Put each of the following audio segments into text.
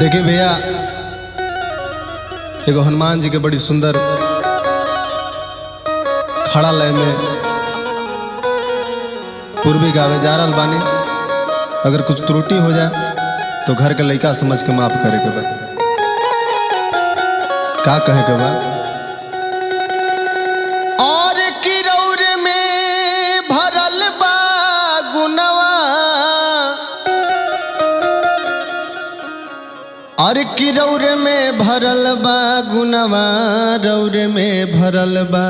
देखिए भैया, एगो हनुमान जी के बड़ी सुंदर खड़ा लय में पूर्वी गावे जा रहल बानी। अगर कुछ त्रुटि हो जाए तो घर के लड़का समझ के माफ करे के बा। का कहे के बा? और किरौर में भरल बा गुनवा, और किरौर में भरल बा गुनवा, रौर में भरल बा।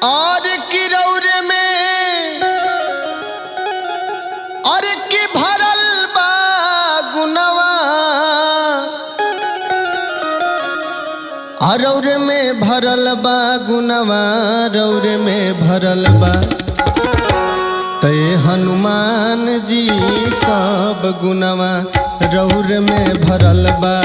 और किरौर में और की भरल बा गुनवा, रौर में भरल बा गुनवा, रौर में भरल बा। तय हनुमान जी सब गुनवा रौर में भरल बा।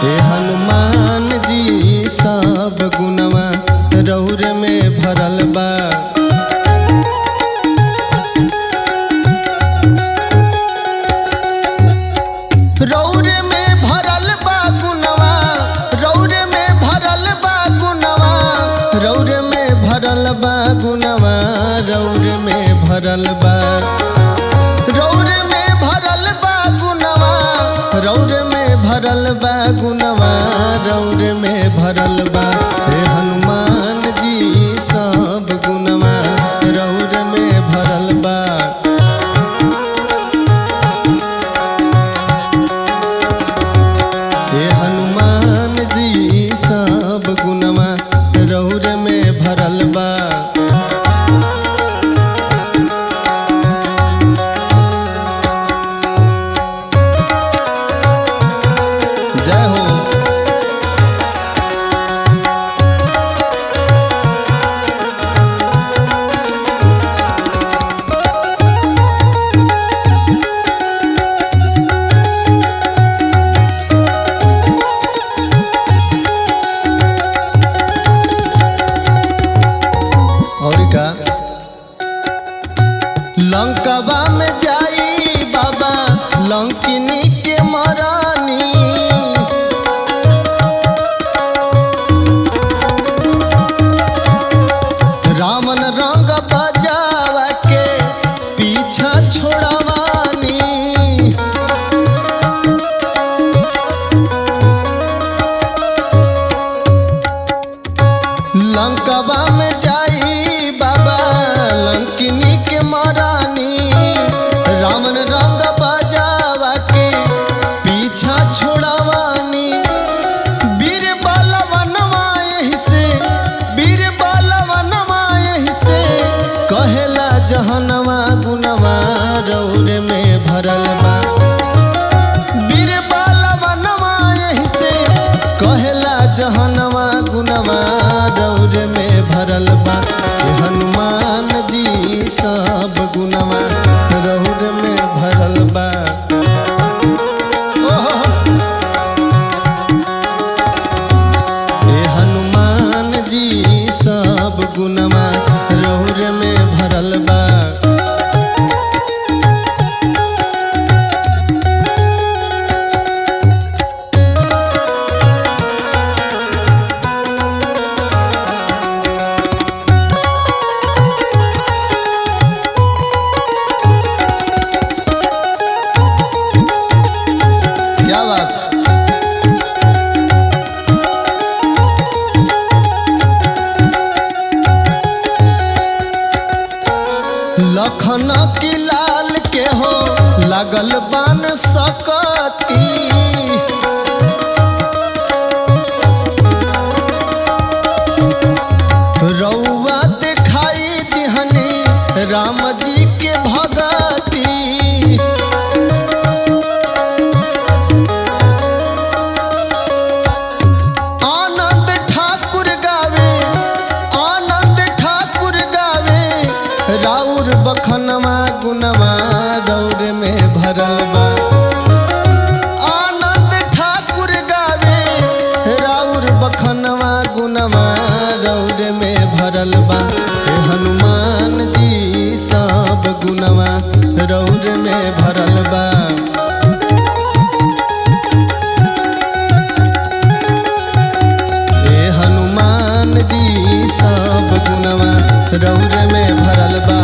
ए हनुमान जी सब गुनवा रौर में भरल बा। रौर में भरल बा गुनवा, रौर में भरल बा गुनवा, रौर में भरल बा गुनवा, रौर में भरल बा। रौर में भरल बा गुनवा, रौर में भरल बा गुनवा, रौर में भरल बा। हे हनुमान जी सब गुनवा रौर में भरल बा। हे हनुमान जी सब गुनवा रौर में भरल बा। जय हो। और का लंकवा में जाई बाबा लंकिनी के मरानी। रावण रंग बजावा के पीछा छोड़वानी। लंकवा में जाई बाबा लंकिनी के मरानी। रावण रंग बजावा के पीछा छोड़वानी। वीर बलवनवा यही से, वीर बलवनवा यही से, कहेला जहनवा गुनवा रौर में भरल बा। वीर बलवनवा यही से, कहेला जहनवा गुनवा रौर में भरल बा। हे हनुमान जी सब गुनवा रौर में भरल बा। हे हनुमान जी सब गुनवा रौर में भरल बा। क्या बात है? लखन की लाल के हो लगल बान सकती। रउआ दिखाई दिहनी राम जी के भगती। आनंद ठाकुर गावे, आनंद ठाकुर गावे, राउर बखनवा गुनवा रौर में भरल बा। आनंद ठाकुर गावे, राउर बखनवा गुनवा रौर में भरल बा हे हनुमान जी सब गुनवा रौर में भरल बा। हे हनुमान जी सब गुनवा रौर में भरल बा।